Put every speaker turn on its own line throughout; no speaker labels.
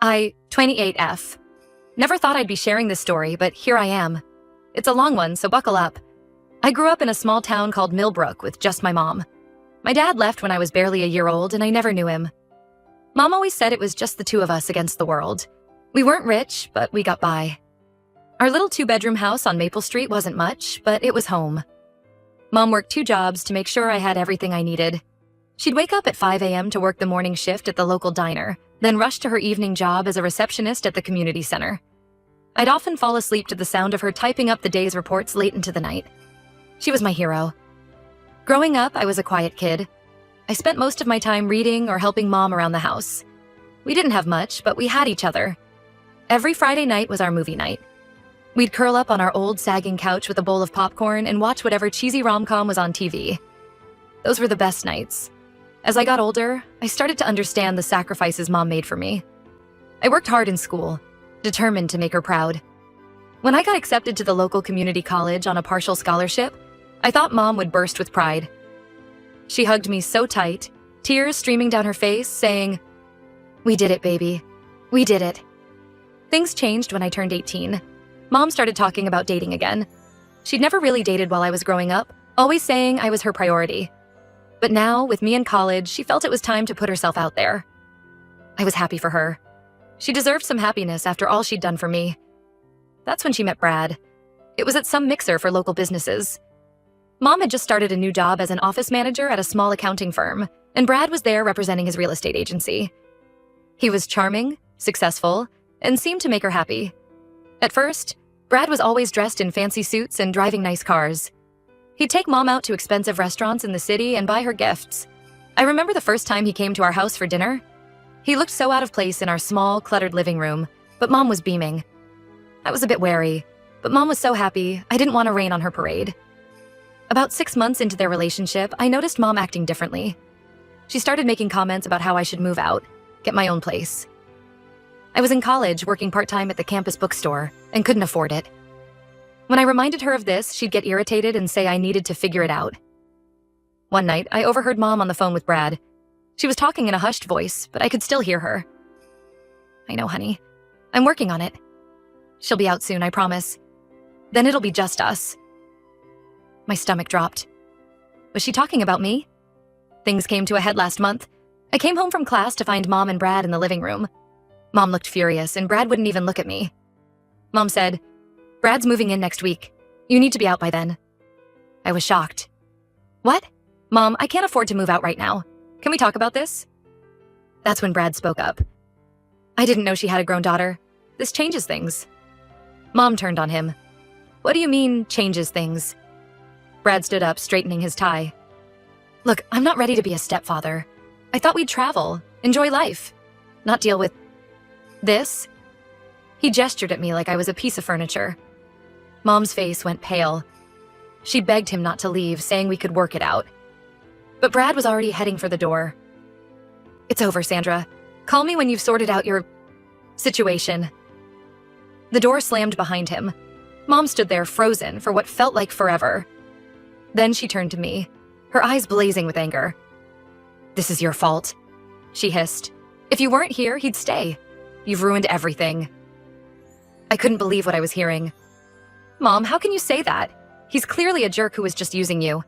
I, 28F. Never thought I'd be sharing this story, but here I am. It's a long one, so buckle up. I grew up in a small town called Millbrook with just my mom. My dad left when I was barely a year old, and I never knew him. Mom always said it was just the two of us against the world. We weren't rich, but we got by. Our little two-bedroom house on Maple Street wasn't much, but it was home. Mom worked 2 jobs to make sure I had everything I needed. She'd wake up at 5 a.m. to work the morning shift at the local diner, then rush to her evening job as a receptionist at the community center. I'd often fall asleep to the sound of her typing up the day's reports late into the night. She was my hero. Growing up, I was a quiet kid. I spent most of my time reading or helping Mom around the house. We didn't have much, but we had each other. Every Friday night was our movie night. We'd curl up on our old sagging couch with a bowl of popcorn and watch whatever cheesy rom-com was on TV. Those were the best nights. As I got older, I started to understand the sacrifices Mom made for me. I worked hard in school, determined to make her proud. When I got accepted to the local community college on a partial scholarship, I thought Mom would burst with pride. She hugged me so tight, tears streaming down her face, saying, "We did it, baby. We did it." Things changed when I turned 18. Mom started talking about dating again. She'd never really dated while I was growing up, always saying I was her priority. But now, with me in college, she felt it was time to put herself out there. I was happy for her. She deserved some happiness after all she'd done for me. That's when she met Brad. It was at some mixer for local businesses. Mom had just started a new job as an office manager at a small accounting firm, and Brad was there representing his real estate agency. He was charming, successful, and seemed to make her happy. At first, Brad was always dressed in fancy suits and driving nice cars. He'd take Mom out to expensive restaurants in the city and buy her gifts. I remember the first time he came to our house for dinner. He looked so out of place in our small, cluttered living room, but Mom was beaming. I was a bit wary, but Mom was so happy, I didn't want to rain on her parade. About 6 months into their relationship, I noticed Mom acting differently. She started making comments about how I should move out, get my own place. I was in college working part-time at the campus bookstore and couldn't afford it. When I reminded her of this, she'd get irritated and say I needed to figure it out. One night, I overheard Mom on the phone with Brad. She was talking in a hushed voice, but I could still hear her. "I know, honey. I'm working on it. She'll be out soon, I promise. Then it'll be just us." My stomach dropped. Was she talking about me? Things came to a head last month. I came home from class to find Mom and Brad in the living room. Mom looked furious, and Brad wouldn't even look at me. Mom said, "Brad's moving in next week. You need to be out by then." I was shocked. "What? Mom, I can't afford to move out right now. Can we talk about this?" That's when Brad spoke up. "I didn't know she had a grown daughter. This changes things." Mom turned on him. "What do you mean, changes things?" Brad stood up, straightening his tie. "Look, I'm not ready to be a stepfather. I thought we'd travel, enjoy life, not deal with this." He gestured at me like I was a piece of furniture. Mom's face went pale. She begged him not to leave, saying we could work it out. But Brad was already heading for the door. "It's over, Sandra. Call me when you've sorted out your situation." The door slammed behind him. Mom stood there frozen for what felt like forever. Then she turned to me, her eyes blazing with anger. "This is your fault," she hissed. "If you weren't here, he'd stay. You've ruined everything." I couldn't believe what I was hearing. "Mom, how can you say that? He's clearly a jerk who was just using you."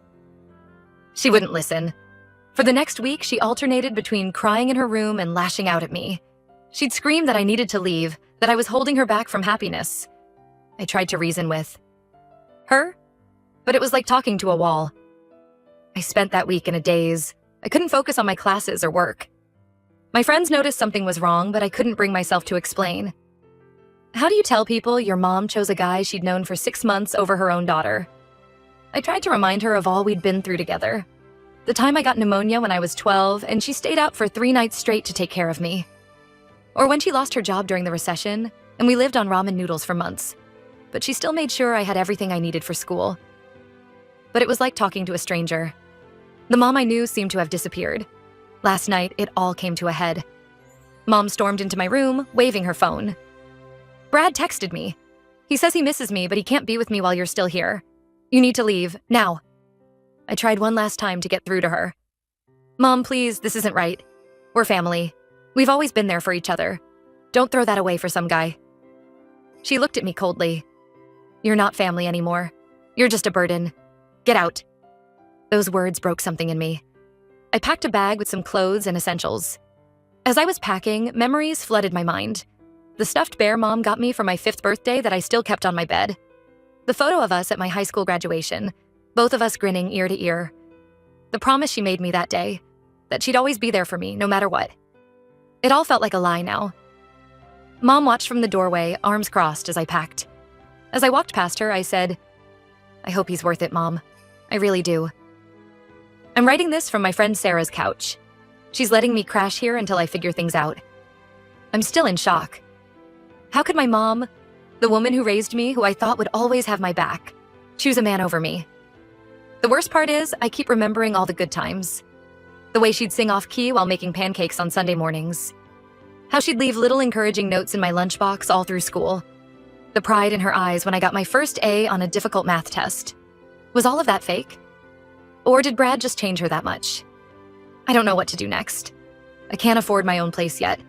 She wouldn't listen. For the next week, she alternated between crying in her room and lashing out at me. She'd scream that I needed to leave, that I was holding her back from happiness. I tried to reason with her, but it was like talking to a wall. I spent that week in a daze. I couldn't focus on my classes or work. My friends noticed something was wrong, but I couldn't bring myself to explain. How do you tell people your mom chose a guy she'd known for 6 months over her own daughter? I tried to remind her of all we'd been through together. The time I got pneumonia when I was 12, and she stayed out for 3 nights straight to take care of me. Or when she lost her job during the recession, and we lived on ramen noodles for months. But she still made sure I had everything I needed for school. But it was like talking to a stranger. The mom I knew seemed to have disappeared. Last night, it all came to a head. Mom stormed into my room, waving her phone. "Brad texted me. He says he misses me, but he can't be with me while you're still here. You need to leave, now." I tried one last time to get through to her. "Mom, please, this isn't right. We're family. We've always been there for each other. Don't throw that away for some guy." She looked at me coldly. "You're not family anymore. You're just a burden. Get out." Those words broke something in me. I packed a bag with some clothes and essentials. As I was packing, memories flooded my mind. The stuffed bear Mom got me for my 5th birthday that I still kept on my bed. The photo of us at my high school graduation, both of us grinning ear to ear. The promise she made me that day, that she'd always be there for me, no matter what. It all felt like a lie now. Mom watched from the doorway, arms crossed, as I packed. As I walked past her, I said, "I hope he's worth it, Mom. I really do." I'm writing this from my friend Sarah's couch. She's letting me crash here until I figure things out. I'm still in shock. How could my mom, the woman who raised me, who I thought would always have my back, choose a man over me? The worst part is, I keep remembering all the good times. The way she'd sing off key while making pancakes on Sunday mornings. How she'd leave little encouraging notes in my lunchbox all through school. The pride in her eyes when I got my first A on a difficult math test. Was all of that fake? Or did Brad just change her that much? I don't know what to do next. I can't afford my own place yet.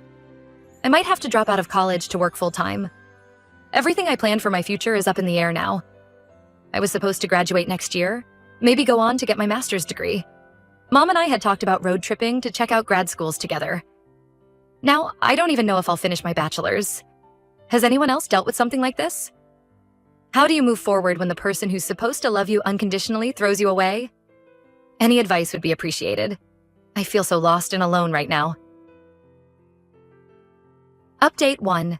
I might have to drop out of college to work full-time. Everything I planned for my future is up in the air now. I was supposed to graduate next year, maybe go on to get my master's degree. Mom and I had talked about road tripping to check out grad schools together. Now, I don't even know if I'll finish my bachelor's. Has anyone else dealt with something like this? How do you move forward when the person who's supposed to love you unconditionally throws you away? Any advice would be appreciated. I feel so lost and alone right now. Update 1.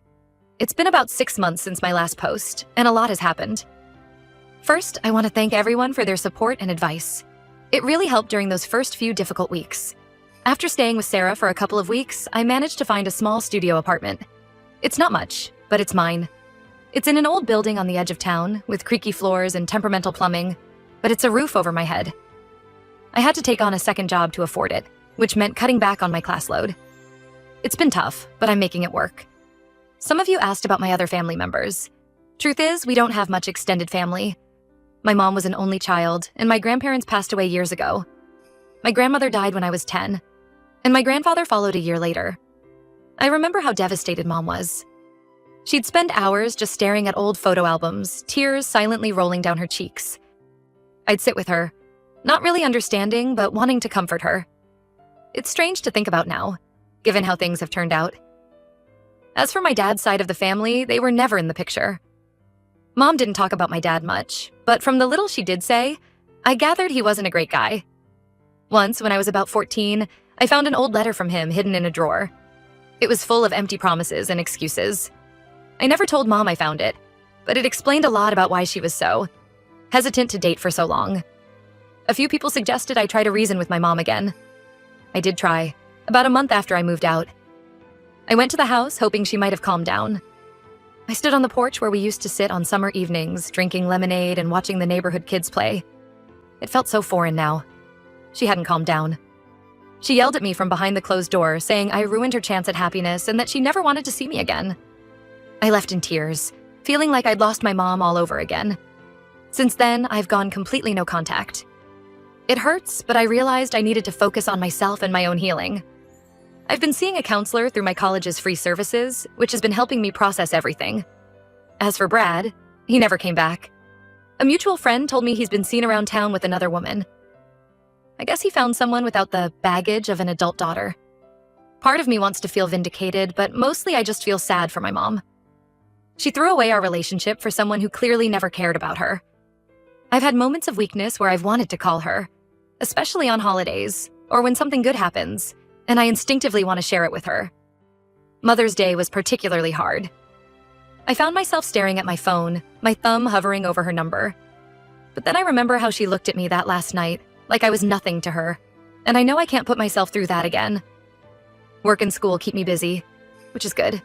It's been about 6 months since my last post, and a lot has happened. First, I want to thank everyone for their support and advice. It really helped during those first few difficult weeks. After staying with Sarah for a couple of weeks, I managed to find a small studio apartment. It's not much, but it's mine. It's in an old building on the edge of town, with creaky floors and temperamental plumbing, but it's a roof over my head. I had to take on a second job to afford it, which meant cutting back on my class load. It's been tough, but I'm making it work. Some of you asked about my other family members. Truth is, we don't have much extended family. My mom was an only child, and my grandparents passed away years ago. My grandmother died when I was 10, and my grandfather followed a year later. I remember how devastated Mom was. She'd spend hours just staring at old photo albums, tears silently rolling down her cheeks. I'd sit with her, not really understanding, but wanting to comfort her. It's strange to think about now, given how things have turned out. As for my dad's side of the family, they were never in the picture. Mom didn't talk about my dad much, but from the little she did say, I gathered he wasn't a great guy. Once, when I was about 14, I found an old letter from him hidden in a drawer. It was full of empty promises and excuses. I never told Mom I found it, but it explained a lot about why she was so hesitant to date for so long. A few people suggested I try to reason with my mom again. I did try, about a month after I moved out. I went to the house, hoping she might have calmed down. I stood on the porch where we used to sit on summer evenings, drinking lemonade and watching the neighborhood kids play. It felt so foreign now. She hadn't calmed down. She yelled at me from behind the closed door, saying I ruined her chance at happiness and that she never wanted to see me again. I left in tears, feeling like I'd lost my mom all over again. Since then, I've gone completely no contact. It hurts, but I realized I needed to focus on myself and my own healing. I've been seeing a counselor through my college's free services, which has been helping me process everything. As for Brad, he never came back. A mutual friend told me he's been seen around town with another woman. I guess he found someone without the baggage of an adult daughter. Part of me wants to feel vindicated, but mostly I just feel sad for my mom. She threw away our relationship for someone who clearly never cared about her. I've had moments of weakness where I've wanted to call her, especially on holidays, or when something good happens, and I instinctively want to share it with her. Mother's Day was particularly hard. I found myself staring at my phone, my thumb hovering over her number. But then I remember how she looked at me that last night, like I was nothing to her, and I know I can't put myself through that again. Work and school keep me busy, which is good.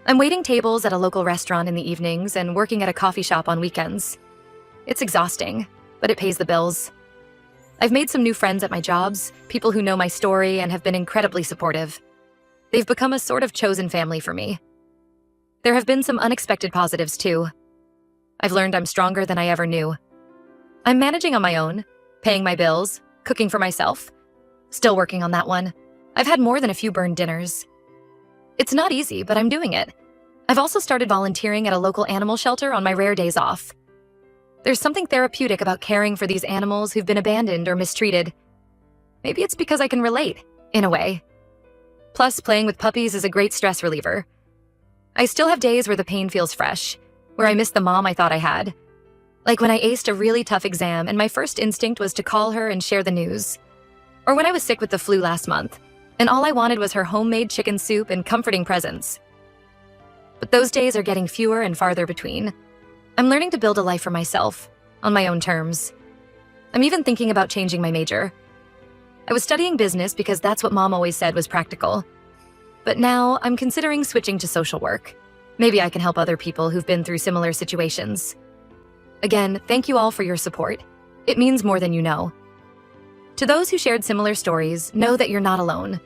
I'm waiting tables at a local restaurant in the evenings and working at a coffee shop on weekends. It's exhausting, but it pays the bills. I've made some new friends at my jobs, people who know my story and have been incredibly supportive. They've become a sort of chosen family for me. There have been some unexpected positives too. I've learned I'm stronger than I ever knew. I'm managing on my own, paying my bills, cooking for myself. Still working on that one. I've had more than a few burned dinners. It's not easy, but I'm doing it. I've also started volunteering at a local animal shelter on my rare days off. There's something therapeutic about caring for these animals who've been abandoned or mistreated. Maybe it's because I can relate, in a way. Plus, playing with puppies is a great stress reliever. I still have days where the pain feels fresh, where I miss the mom I thought I had. Like when I aced a really tough exam and my first instinct was to call her and share the news. Or when I was sick with the flu last month, and all I wanted was her homemade chicken soup and comforting presence. But those days are getting fewer and farther between. I'm learning to build a life for myself, on my own terms. I'm even thinking about changing my major. I was studying business because that's what Mom always said was practical. But now I'm considering switching to social work. Maybe I can help other people who've been through similar situations. Again, thank you all for your support. It means more than you know. To those who shared similar stories, know that you're not alone.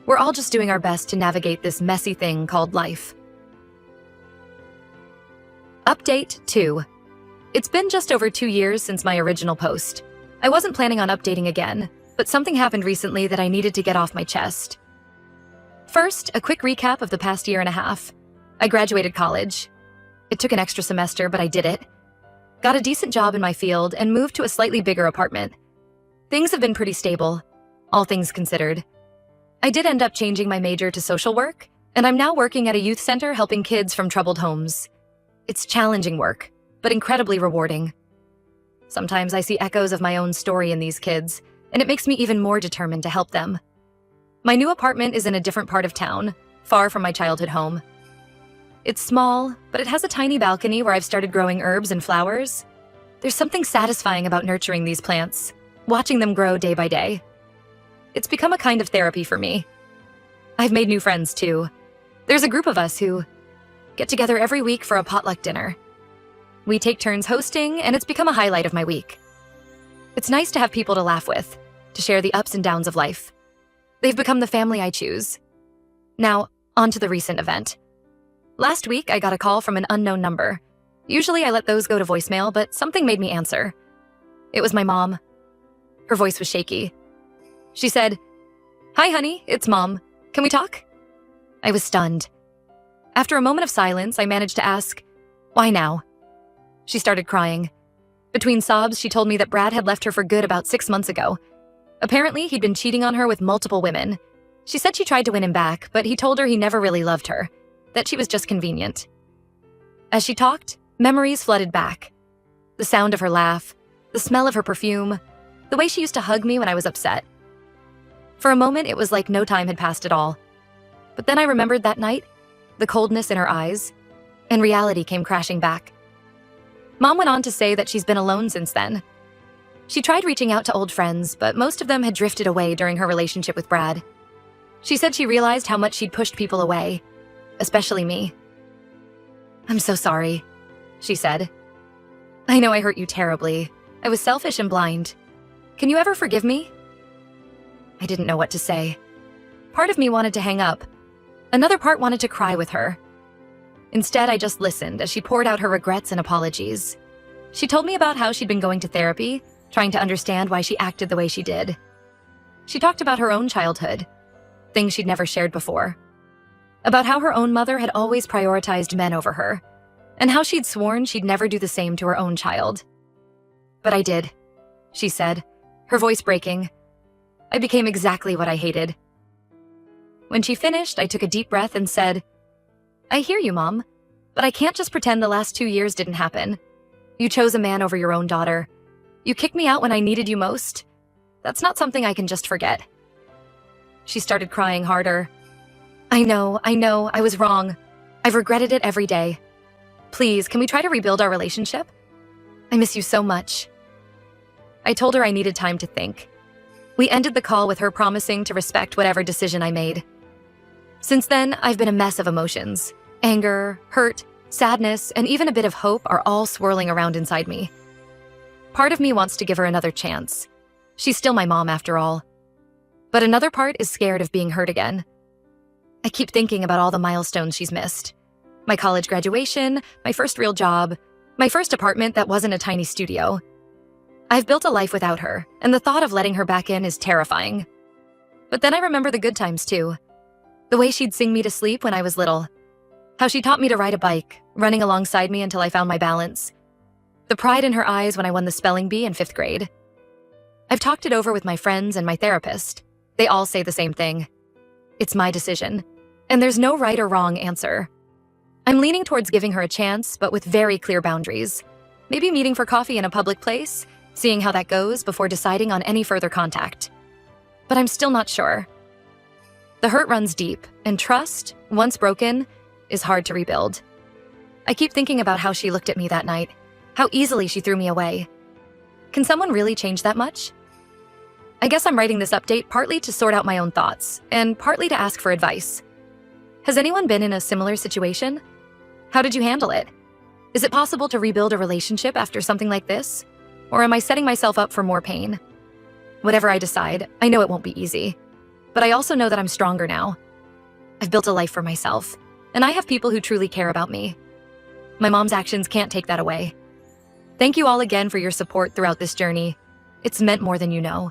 We're all just doing our best to navigate this messy thing called life. Update 2. It's been just over 2 years since my original post. I wasn't planning on updating again, but something happened recently that I needed to get off my chest. First, a quick recap of the past year and a half. I graduated college. It took an extra semester, but I did it. Got a decent job in my field and moved to a slightly bigger apartment. Things have been pretty stable, all things considered. I did end up changing my major to social work, and I'm now working at a youth center helping kids from troubled homes. It's challenging work, but incredibly rewarding. Sometimes I see echoes of my own story in these kids, and it makes me even more determined to help them. My new apartment is in a different part of town, far from my childhood home. It's small, but it has a tiny balcony where I've started growing herbs and flowers. There's something satisfying about nurturing these plants, watching them grow day by day. It's become a kind of therapy for me. I've made new friends too. There's a group of us who get together every week for a potluck dinner. We take turns hosting, and it's become a highlight of my week. It's nice to have people to laugh with, to share the ups and downs of life. They've become the family I choose. Now, on to the recent event. Last week, I got a call from an unknown number. Usually I let those go to voicemail, but something made me answer. It was my mom. Her voice was shaky. She said, "Hi, honey, it's Mom. Can we talk?" I was stunned. After a moment of silence, I managed to ask, "Why now?" She started crying. Between sobs, she told me that Brad had left her for good about 6 months ago. Apparently, he'd been cheating on her with multiple women. She said she tried to win him back, but he told her he never really loved her, that she was just convenient. As she talked, memories flooded back. The sound of her laugh, the smell of her perfume, the way she used to hug me when I was upset. For a moment, it was like no time had passed at all. But then I remembered that night, the coldness in her eyes, and reality came crashing back. Mom went on to say that she's been alone since then. She tried reaching out to old friends, but most of them had drifted away during her relationship with Brad. She said she realized how much she'd pushed people away, especially me. "I'm so sorry," she said. "I know I hurt you terribly. I was selfish and blind. Can you ever forgive me?" I didn't know what to say. Part of me wanted to hang up. Another part wanted to cry with her. Instead, I just listened as she poured out her regrets and apologies. She told me about how she'd been going to therapy, trying to understand why she acted the way she did. She talked about her own childhood, things she'd never shared before. About how her own mother had always prioritized men over her, and how she'd sworn she'd never do the same to her own child. "But I did," she said, her voice breaking. "I became exactly what I hated." When she finished, I took a deep breath and said, "I hear you, Mom, but I can't just pretend the last 2 years didn't happen. You chose a man over your own daughter. You kicked me out when I needed you most. That's not something I can just forget." She started crying harder. I know, I was wrong. I've regretted it every day. Please, can we try to rebuild our relationship? I miss you so much." I told her I needed time to think. We ended the call with her promising to respect whatever decision I made. Since then, I've been a mess of emotions. Anger, hurt, sadness, and even a bit of hope are all swirling around inside me. Part of me wants to give her another chance. She's still my mom after all. But another part is scared of being hurt again. I keep thinking about all the milestones she's missed. My college graduation, my first real job, my first apartment that wasn't a tiny studio. I've built a life without her, and the thought of letting her back in is terrifying. But then I remember the good times too. The way she'd sing me to sleep when I was little. How she taught me to ride a bike, running alongside me until I found my balance. The pride in her eyes when I won the spelling bee in 5th grade. I've talked it over with my friends and my therapist. They all say the same thing. It's my decision, and there's no right or wrong answer. I'm leaning towards giving her a chance, but with very clear boundaries. Maybe meeting for coffee in a public place, seeing how that goes before deciding on any further contact. But I'm still not sure. The hurt runs deep, and trust, once broken, is hard to rebuild. I keep thinking about how she looked at me that night, how easily she threw me away. Can someone really change that much? I guess I'm writing this update partly to sort out my own thoughts, and partly to ask for advice. Has anyone been in a similar situation? How did you handle it? Is it possible to rebuild a relationship after something like this? Or am I setting myself up for more pain? Whatever I decide, I know it won't be easy. But I also know that I'm stronger now. I've built a life for myself, and I have people who truly care about me. My mom's actions can't take that away. Thank you all again for your support throughout this journey. It's meant more than you know.